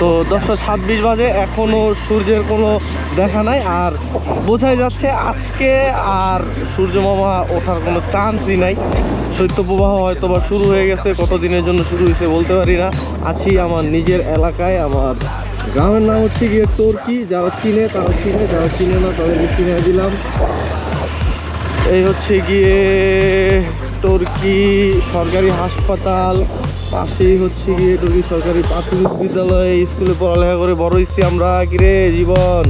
তো 10:26 বাজে, এখনও সূর্যের কোনো দেখা নাই। আর বোঝাই যাচ্ছে আজকে আর সূর্য মামা ওঠার কোনো চান্সই নাই। শৈত্যপ্রবাহ হয়তো বা শুরু হয়ে গেছে, কতদিনের জন্য শুরু হয়েছে বলতে পারি না। আছি আমার নিজের এলাকায়, আমার গ্রামের নাম হচ্ছে গিয়ে টর্কি। যারা চিনে তারা চিনে, যারা চিনে না তাদেরকে চিনে দিলাম। এই হচ্ছে গিয়ে টর্কি সরকারি হাসপাতাল, পাশেই হচ্ছে গিয়ে টর্কি সরকারি প্রাথমিক বিদ্যালয়। স্কুলে পড়ালেখা করে বড় হইছি আমরা, কিরে জীবন।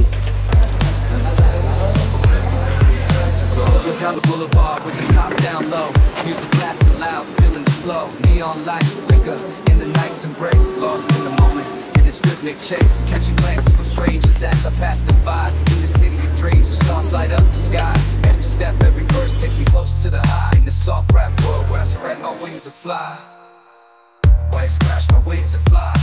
Catching glances from strangers as I pass them by. In the city of dreams, the stars light up the sky. Every step, every verse takes me close to the high. In the soft rap world where I spread my wings and fly. Waves crash, my wings and fly.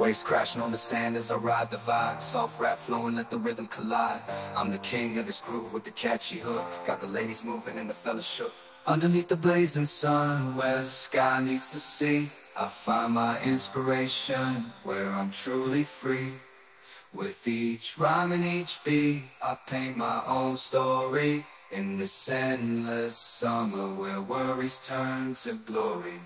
Waves crashing on the sand as I ride the vibe. Soft rap flowing, let the rhythm collide. I'm the king of this groove with the catchy hook. Got the ladies moving and the fellas shook. Underneath the blazing sun, where the sky meets the sea, I find my inspiration, where I'm truly free. With each rhyme and each beat, I paint my own story. In this endless summer where worries turn to glory.